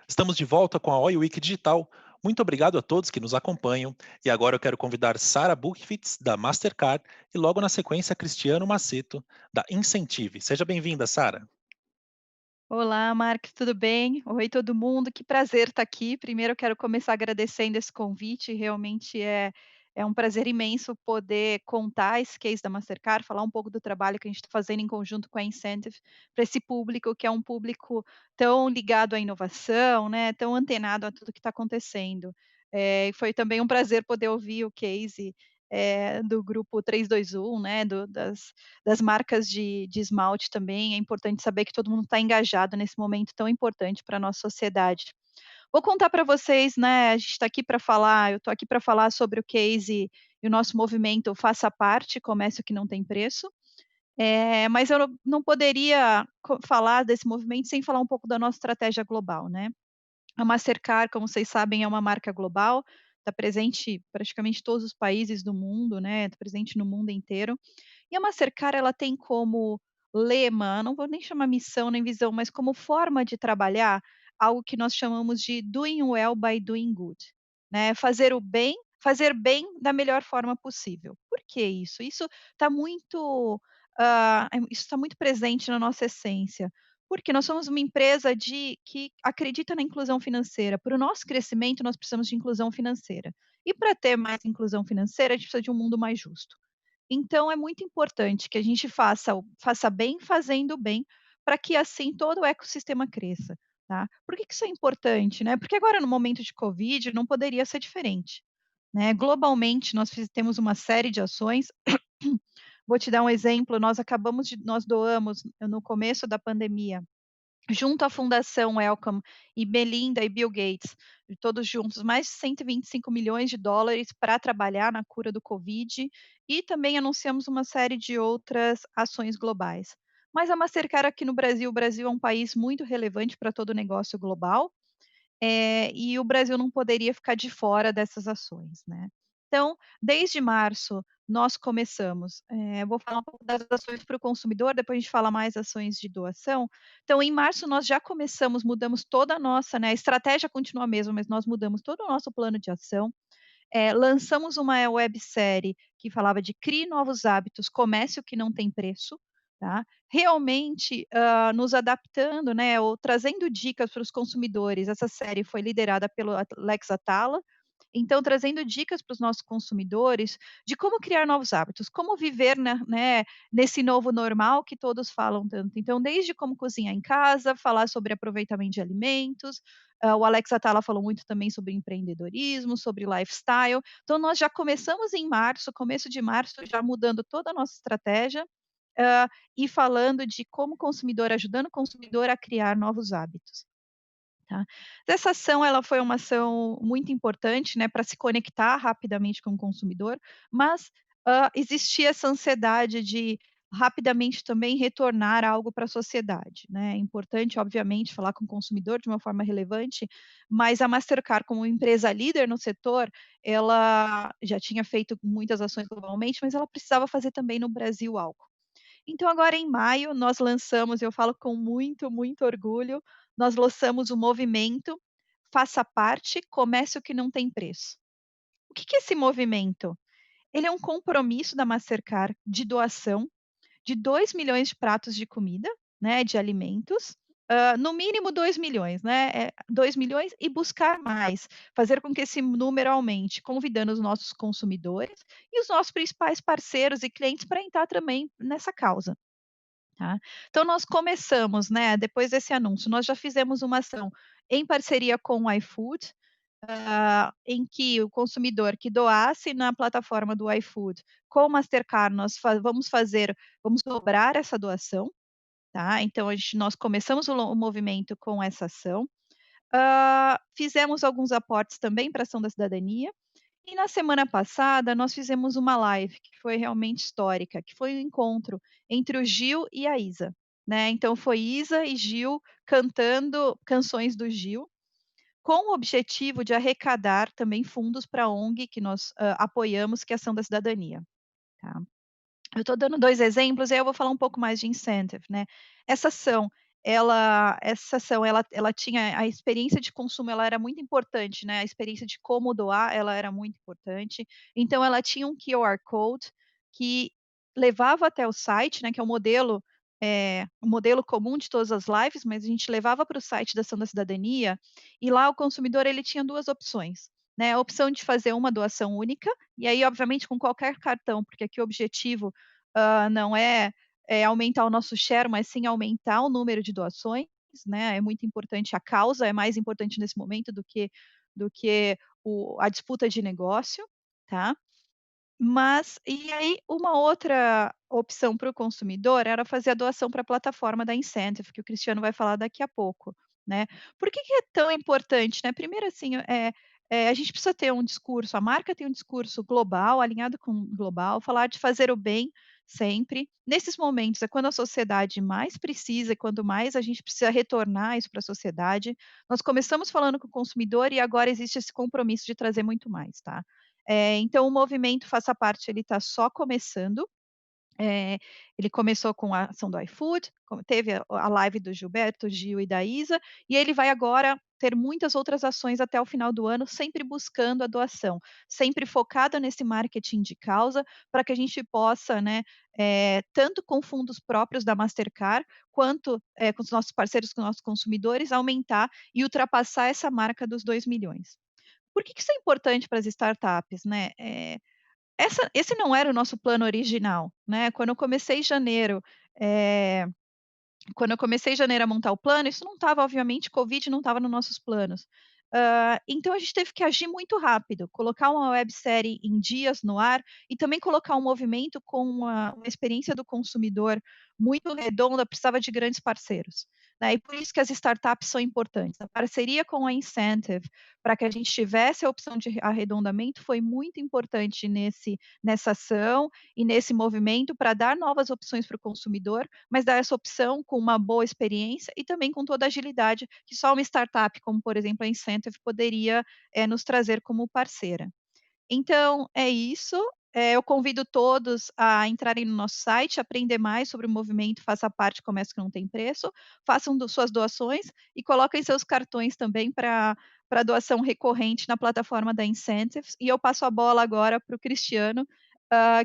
Estamos de volta com a Oi Week Digital. Muito obrigado a todos que nos acompanham. E agora eu quero convidar Sara Buchwitz, da Mastercard, e logo na sequência Cristiano Maceto, da Incentive. Seja bem-vinda, Sara. Olá, Marcos, tudo bem? Oi, todo mundo. Que prazer estar aqui. Primeiro, eu quero começar agradecendo esse convite. Realmente é um prazer imenso poder contar esse case da Mastercard, falar um pouco do trabalho que a gente está fazendo em conjunto com a Incentive para esse público, que é um público tão ligado à inovação, né? Tão antenado a tudo que está acontecendo. E foi também um prazer poder ouvir o case do grupo 321, né? Das marcas de esmalte também, é importante saber que todo mundo está engajado nesse momento tão importante para a nossa sociedade. Vou contar para vocês, né, a gente está aqui para falar eu estou aqui para falar sobre o case e o nosso movimento Faça Parte, comércio que não tem preço, mas eu não poderia falar desse movimento sem falar um pouco da nossa estratégia global, né. A Mastercard, como vocês sabem, é uma marca global, está presente praticamente em todos os países do mundo, né, está presente no mundo inteiro. E a Mastercard ela tem como lema, não vou nem chamar missão nem visão, mas como forma de trabalhar, algo que nós chamamos de doing well by doing good, né, fazer bem da melhor forma possível. Por que isso? Isso está muito presente na nossa essência, porque nós somos uma empresa que acredita na inclusão financeira. Para o nosso crescimento, nós precisamos de inclusão financeira. E para ter mais inclusão financeira, a gente precisa de um mundo mais justo. Então é muito importante que a gente faça bem fazendo bem, para que assim todo o ecossistema cresça, tá. Por que que isso é importante, né, porque agora no momento de covid não poderia ser diferente, né. Globalmente temos uma série de ações, vou te dar um exemplo, nós doamos no começo da pandemia, junto à Fundação Wellcome e Melinda e Bill Gates, todos juntos, mais de 125 milhões de dólares para trabalhar na cura do Covid, e também anunciamos uma série de outras ações globais. Mas a Mastercard aqui no Brasil, o Brasil é um país muito relevante para todo o negócio global, e o Brasil não poderia ficar de fora dessas ações, né. Então, desde março, nós começamos, vou falar um pouco das ações para o consumidor, depois a gente fala mais ações de doação. Então, em março, nós já mudamos toda a nossa, né, a estratégia continua a mesma, mas nós mudamos todo o nosso plano de ação, lançamos uma websérie que falava de "Crie novos hábitos, comece o que não tem preço", tá. Realmente, nos adaptando, né, ou trazendo dicas para os consumidores. Essa série foi liderada pelo Alex Atala, então trazendo dicas para os nossos consumidores de como criar novos hábitos, como viver, né, nesse novo normal que todos falam tanto. Então, desde como cozinhar em casa, falar sobre aproveitamento de alimentos, o Alex Atala falou muito também sobre empreendedorismo, sobre lifestyle. Então nós já começamos em março, começo de março, já mudando toda a nossa estratégia, hã, e falando de como consumidor ajudando o consumidor a criar novos hábitos, tá. Essa ação ela foi uma ação muito importante, né, para se conectar rapidamente com o consumidor, mas, existia essa ansiedade de rapidamente também retornar algo para a sociedade, né. É importante, obviamente, falar com o consumidor de uma forma relevante, mas a Mastercard, como empresa líder no setor, ela já tinha feito muitas ações globalmente, mas ela precisava fazer também no Brasil algo. Então agora em maio nós lançamos, eu falo com muito, muito orgulho, nós lançamos o movimento Faça Parte, comece o que não tem preço. O que que é esse movimento? Ele é um compromisso da Mastercard de doação de 2 milhões de pratos de comida, né, de alimentos, no mínimo 2 milhões, né, 2 milhões e buscar mais, fazer com que esse número aumente, convidando os nossos consumidores e os nossos principais parceiros e clientes para entrar também nessa causa. Tá. Então nós começamos, né, depois desse anúncio, nós já fizemos uma ação em parceria com o iFood, em que o consumidor que doasse na plataforma do iFood com o Mastercard, vamos dobrar essa doação, tá. Então nós começamos o movimento com essa ação, fizemos alguns aportes também para a ação da cidadania, e na semana passada nós fizemos uma live que foi realmente histórica, que foi um encontro entre o Gil e a Isa, né, então foi Isa e Gil cantando canções do Gil, com o objetivo de arrecadar também fundos para a ONG que nós, apoiamos, que é a Ação da Cidadania, tá. Eu estou dando 2 exemplos, aí eu vou falar um pouco mais de incentive, né. Essa ação, essa ação, ela tinha a experiência de consumo, ela era muito importante, né, a experiência de como doar, ela era muito importante. Então ela tinha um QR Code que levava até o site, né, que é o modelo comum de todas as lives, mas a gente levava para o site da Ação da Cidadania, e lá o consumidor ele tinha 2 opções, né, a opção de fazer uma doação única, e aí obviamente com qualquer cartão, porque aqui o objetivo, não é aumentar o nosso share, mas sim aumentar o número de doações, né, é muito importante, a causa é mais importante nesse momento do que a disputa de negócio, tá. Mas e aí uma outra opção para o consumidor era fazer a doação para a plataforma da Incentive, que o Cristiano vai falar daqui a pouco, né. Por que que é tão importante, né, primeiro assim, a gente precisa ter um discurso, a marca tem um discurso global, alinhado com o global, falar de fazer o bem sempre. Nesses momentos é quando a sociedade mais precisa e quando mais a gente precisa retornar isso para a sociedade. Nós começamos falando com o consumidor e agora existe esse compromisso de trazer muito mais, tá. Então o movimento Faça Parte ele está só começando, ele começou com a ação do iFood, teve a live do Gilberto Gil e da Isa, e ele vai agora ter muitas outras ações até o final do ano, sempre buscando a doação, sempre focada nesse marketing de causa, para que a gente possa, né, tanto com fundos próprios da Mastercard, quanto, com os nossos parceiros, com os nossos consumidores, aumentar e ultrapassar essa marca dos 2 milhões. Por que que isso é importante para as startups, né? Esse não era o nosso plano original, né? Eh, Quando eu comecei em janeiro a montar o plano, isso não estava, obviamente, Covid não estava nos nossos planos. Então a gente teve que agir muito rápido, colocar uma websérie em dias no ar e também colocar um movimento com uma experiência do consumidor muito redonda, precisava de grandes parceiros, né, e por isso que as startups são importantes. A parceria com a Incentive, para que a gente tivesse a opção de arredondamento, foi muito importante nessa ação e nesse movimento para dar novas opções para o consumidor, mas dar essa opção com uma boa experiência e também com toda a agilidade que só uma startup, como por exemplo a Incentive, poderia, nos trazer como parceira. Então é isso, eu convido todos a entrarem no nosso site, aprender mais sobre o movimento Faça Parte Comércio que não tem preço, façam suas doações e coloquem seus cartões também para doação recorrente na plataforma da Incentives. E eu passo a bola agora para o Cristiano,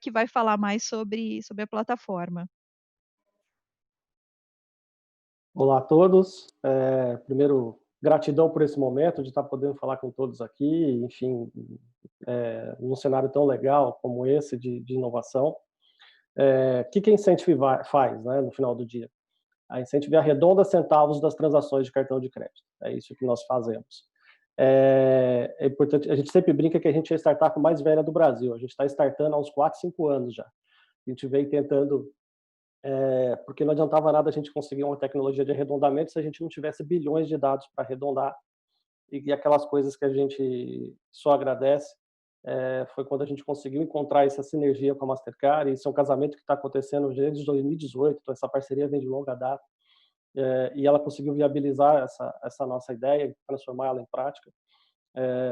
que vai falar mais sobre a plataforma. Olá a todos. Primeiro, gratidão por esse momento de estar podendo falar com todos aqui, enfim, num cenário tão legal como esse de inovação. Que a Incentive faz, né, no final do dia? A Incentive arredonda centavos das transações de cartão de crédito. É isso que nós fazemos. É importante, a gente sempre brinca que a gente é a startup mais velha do Brasil. A gente está startando há uns 4, 5 anos já. A gente vem tentando porque não adiantava nada a gente conseguir uma tecnologia de arredondamento se a gente não tivesse bilhões de dados para arredondar, e aquelas coisas que a gente só agradece, foi quando a gente conseguiu encontrar essa sinergia com a Mastercard, e isso é um casamento que está acontecendo desde 2018, então essa parceria vem de longa data, e ela conseguiu viabilizar essa nossa ideia e transformá-la em prática,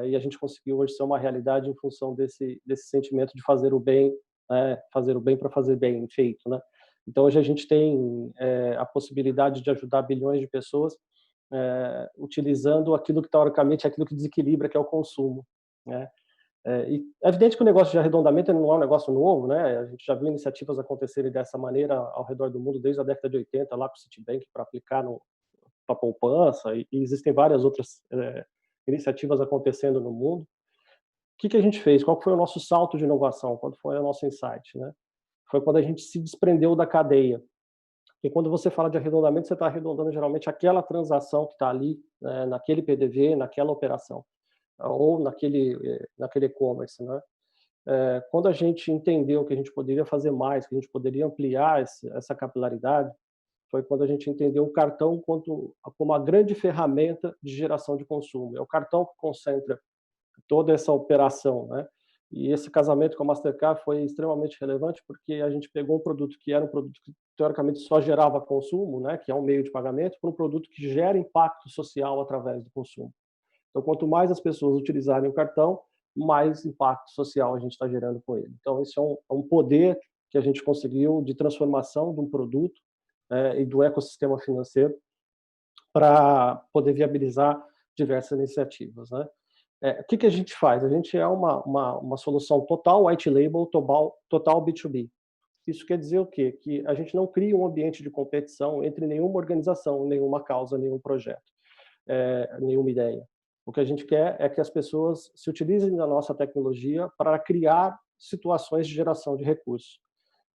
e a gente conseguiu hoje ser uma realidade em função desse sentimento de fazer o bem, fazer o bem para fazer bem feito, né? Então hoje a gente tem a possibilidade de ajudar bilhões de pessoas utilizando aquilo que teoricamente é aquilo que desequilibra, que é o consumo, né? E é evidente que o negócio de arredondamento não é um negócio novo, né? A gente já viu iniciativas acontecerem dessa maneira ao redor do mundo desde a década de 80, lá com o Citibank, para aplicar para poupança, e existem várias outras iniciativas acontecendo no mundo. O que a gente fez? Qual foi o nosso salto de inovação? Qual foi o nosso insight, né? Foi quando a gente se desprendeu da cadeia. Porque quando você fala de arredondamento, você está arredondando geralmente aquela transação que está ali, naquele PDV, naquela operação, ou naquele e-commerce, né? Quando a gente entendeu que a gente poderia fazer mais, que a gente poderia ampliar essa capilaridade, foi quando a gente entendeu o cartão como uma grande ferramenta de geração de consumo. É o cartão que concentra toda essa operação, né? E esse casamento com a Mastercard foi extremamente relevante porque a gente pegou um produto que era um produto que teoricamente só gerava consumo, né, que é um meio de pagamento, para um produto que gera impacto social através do consumo. Então, quanto mais as pessoas utilizarem o cartão, mais impacto social a gente está gerando com ele. Então, isso é um poder que a gente conseguiu de transformação de um produto e do ecossistema financeiro, para poder viabilizar diversas iniciativas, né? O que a gente faz? A gente é uma solução total white label, total B2B. Isso quer dizer o quê? Que a gente não cria um ambiente de competição entre nenhuma organização, nenhuma causa, nenhum projeto, nenhuma ideia. O que a gente quer é que as pessoas se utilizem da nossa tecnologia para criar situações de geração de recursos.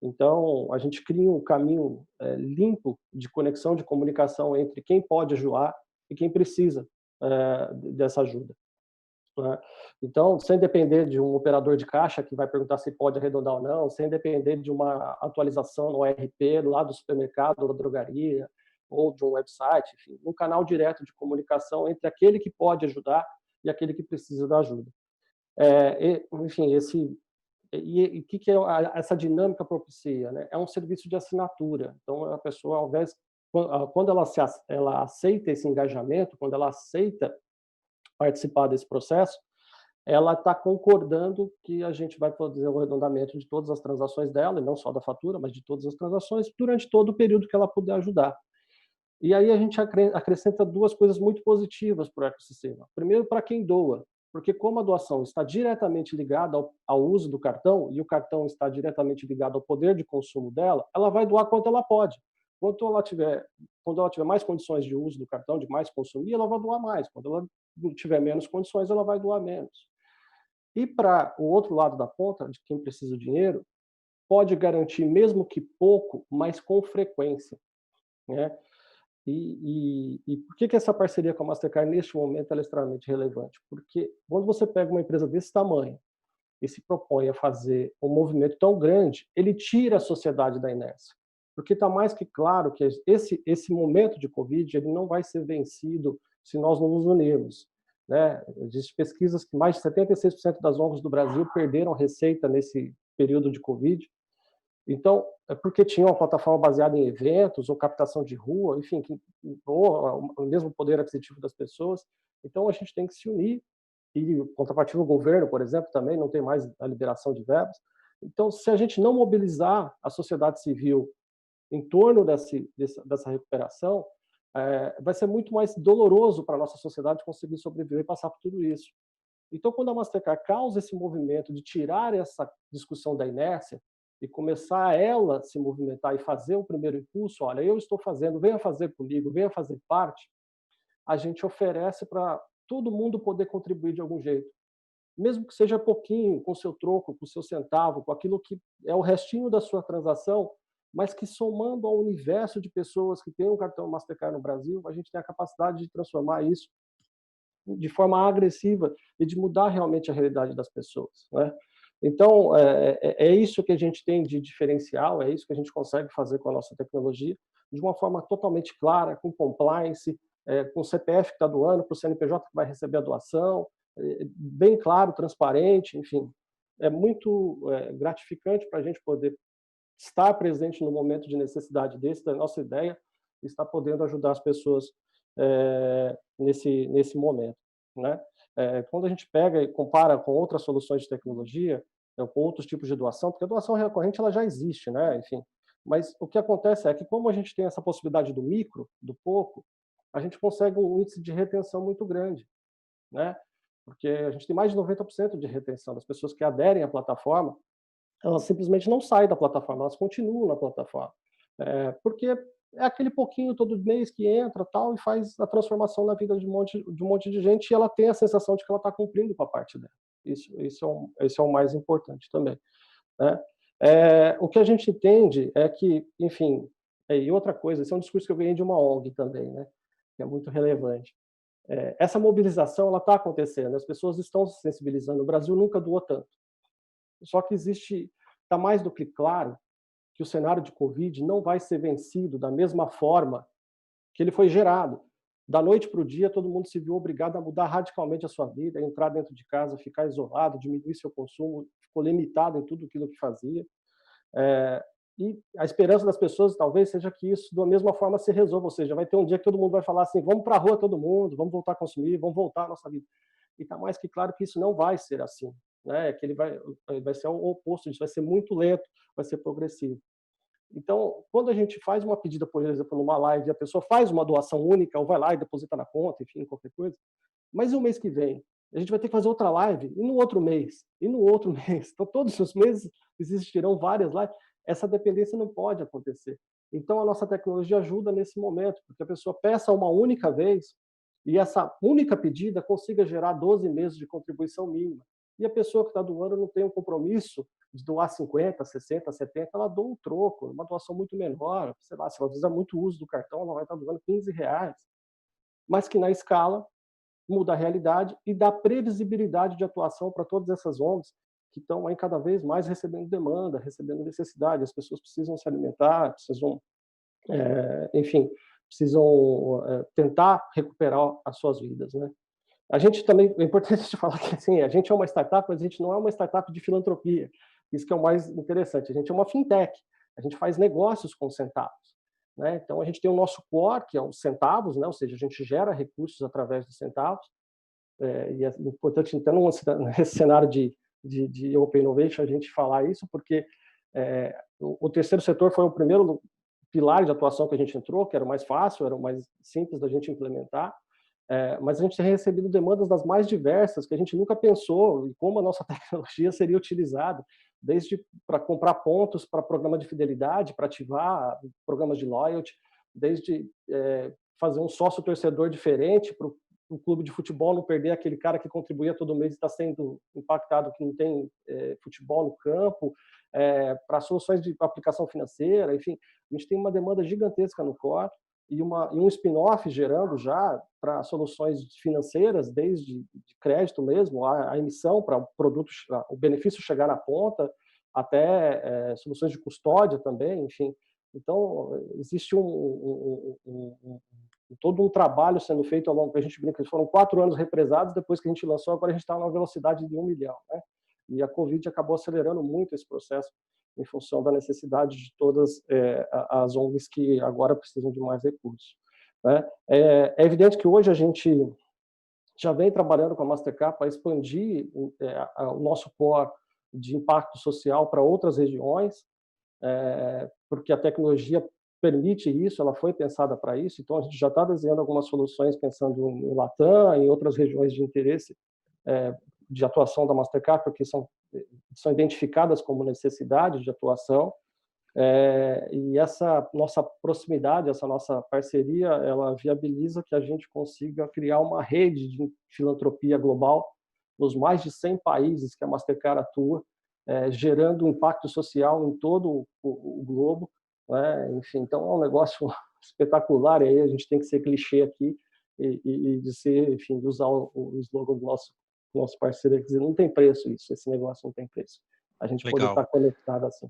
Então, a gente cria um caminho limpo de conexão, de comunicação entre quem pode ajudar e quem precisa dessa ajuda, né? Então, sem depender de um operador de caixa que vai perguntar se pode arredondar ou não, sem depender de uma atualização no ERP lá do supermercado, da drogaria, ou de um website, enfim, um canal direto de comunicação entre aquele que pode ajudar e aquele que precisa da ajuda. Enfim, o que essa dinâmica propicia, né? É um serviço de assinatura. Então, a pessoa, ao invés, quando ela aceita esse engajamento, quando ela aceita participar desse processo, ela está concordando que a gente vai fazer o arredondamento de todas as transações dela, e não só da fatura, mas de todas as transações, durante todo o período que ela puder ajudar. E aí a gente acrescenta duas coisas muito positivas para o ecossistema. Primeiro, para quem doa, porque como a doação está diretamente ligada ao uso do cartão, e o cartão está diretamente ligado ao poder de consumo dela, ela vai doar quanto ela pode. Quando ela tiver mais condições de uso do cartão, de mais consumir, ela vai doar mais. Quando ela tiver menos condições, ela vai doar menos. E para o outro lado da ponta, de quem precisa do dinheiro, pode garantir, mesmo que pouco, mas com frequência, né? E por que essa parceria com a Mastercard, neste momento, ela é extremamente relevante? Porque quando você pega uma empresa desse tamanho e se propõe a fazer um movimento tão grande, ele tira a sociedade da inércia. Porque está mais que claro que esse momento de Covid ele não vai ser vencido se nós não nos unirmos, né? Existem pesquisas que mais de 76% das ONGs do Brasil perderam receita nesse período de Covid. Então, é porque tinha uma plataforma baseada em eventos ou captação de rua, enfim, ou o mesmo poder aquisitivo das pessoas. Então, a gente tem que se unir. E, contrapartida, o governo, por exemplo, também não tem mais a liberação de verbas. Então, se a gente não mobilizar a sociedade civil em torno dessa recuperação, vai ser muito mais doloroso para a nossa sociedade conseguir sobreviver e passar por tudo isso. Então, quando a Mastercard causa esse movimento de tirar essa discussão da inércia e começar ela se movimentar e fazer o primeiro impulso, olha, eu estou fazendo, venha fazer comigo, venha fazer parte, a gente oferece para todo mundo poder contribuir de algum jeito. Mesmo que seja pouquinho, com o seu troco, com o seu centavo, com aquilo que é o restinho da sua transação, mas que somando ao universo de pessoas que têm um cartão Mastercard no Brasil, a gente tem a capacidade de transformar isso de forma agressiva e de mudar realmente a realidade das pessoas, né? Então, é isso que a gente tem de diferencial, é isso que a gente consegue fazer com a nossa tecnologia, de uma forma totalmente clara, com compliance, com o CPF que está doando, para o CNPJ que vai receber a doação, bem claro, transparente, enfim. É muito gratificante para a gente poder estar presente no momento de necessidade desse, da nossa ideia, e estar podendo ajudar as pessoas nesse momento, né? Quando a gente pega e compara com outras soluções de tecnologia, com outros tipos de doação, porque a doação recorrente ela já existe, né? Enfim, mas o que acontece é que como a gente tem essa possibilidade do micro, do pouco, a gente consegue um índice de retenção muito grande, né? Porque a gente tem mais de 90% de retenção das pessoas que aderem à plataforma, elas simplesmente não saem da plataforma, elas continuam na plataforma. Porque é aquele pouquinho todo mês que entra tal e faz a transformação na vida de um monte de gente e ela tem a sensação de que ela está cumprindo com a parte dela. Isso é o mais importante também, né? O que a gente entende é que, enfim, e outra coisa, esse é um discurso que eu ganhei de uma ONG também, né? Que é muito relevante. Essa mobilização ela está acontecendo, as pessoas estão se sensibilizando. O Brasil nunca doou tanto. Só que está mais do que claro que o cenário de Covid não vai ser vencido da mesma forma que ele foi gerado. Da noite para o dia, todo mundo se viu obrigado a mudar radicalmente a sua vida, a entrar dentro de casa, ficar isolado, diminuir seu consumo, ficou limitado em tudo aquilo que fazia. E a esperança das pessoas talvez seja que isso, da mesma forma, se resolva. Ou seja, vai ter um dia que todo mundo vai falar assim, vamos para a rua todo mundo, vamos voltar a consumir, vamos voltar à nossa vida. E está mais que claro que isso não vai ser assim, né? Que ele vai ser o oposto disso, vai ser muito lento, vai ser progressivo. Então, quando a gente faz uma pedida, por exemplo, numa live, e a pessoa faz uma doação única, ou vai lá e deposita na conta, enfim, qualquer coisa, mas e o mês que vem? A gente vai ter que fazer outra live, e no outro mês, e no outro mês. Então, todos os meses existirão várias lives. Essa dependência não pode acontecer. Então, a nossa tecnologia ajuda nesse momento, porque a pessoa peça uma única vez, e essa única pedida consiga gerar 12 meses de contribuição mínima. E a pessoa que está doando não tem um compromisso de doar 50, 60, 70, ela doa um troco, uma doação muito menor, sei lá, se ela fizer muito uso do cartão, ela vai estar doando R$ 15, mas que na escala muda a realidade e dá previsibilidade de atuação para todas essas ONGs que estão aí cada vez mais recebendo demanda, recebendo necessidade, as pessoas precisam se alimentar, precisam, enfim, precisam tentar recuperar as suas vidas, né? A gente também, é importante te falar que assim, a gente é uma startup, mas a gente não é uma startup de filantropia. Isso que é o mais interessante. A gente é uma fintech. A gente faz negócios com centavos, né? Então a gente tem o nosso core, que é os centavos, né? Ou seja, a gente gera recursos através dos centavos. E é importante então nesse cenário de Open Innovation a gente falar isso, porque o terceiro setor foi o primeiro pilar de atuação que a gente entrou, que era o mais fácil, era o mais simples da gente implementar. Mas a gente tem recebido demandas das mais diversas, que a gente nunca pensou em como a nossa tecnologia seria utilizada, desde para comprar pontos para programa de fidelidade, para ativar programas de loyalty, desde fazer um sócio-torcedor diferente para o clube de futebol não perder aquele cara que contribuía todo mês e está sendo impactado que não tem futebol no campo, para soluções de aplicação financeira, enfim, a gente tem uma demanda gigantesca no core, e um spin-off gerando já para soluções financeiras, desde de crédito mesmo, a emissão para o produto, o benefício chegar na ponta, até soluções de custódia também, enfim. Então, existe todo um trabalho sendo feito ao longo, que a gente brinca, foram 4 anos represados depois que a gente lançou, agora a gente está numa velocidade de 1 milhão, né? E a Covid acabou acelerando muito esse processo, em função da necessidade de todas as ONGs que agora precisam de mais recursos, né? É evidente que hoje a gente já vem trabalhando com a Mastercard para expandir o nosso core de impacto social para outras regiões, porque a tecnologia permite isso, ela foi pensada para isso, então a gente já está desenhando algumas soluções pensando em Latam, em outras regiões de interesse de atuação da Mastercard, porque são identificadas como necessidades de atuação, e essa nossa proximidade, essa nossa parceria, ela viabiliza que a gente consiga criar uma rede de filantropia global nos mais de 100 países que a Mastercard atua, gerando impacto social em todo o globo, né? Enfim, então é um negócio espetacular, e aí a gente tem que ser clichê aqui e de ser, enfim, de usar o slogan do nosso parceiro, quer dizer, não tem preço isso, esse negócio não tem preço. A gente poder Legal. estar conectado assim.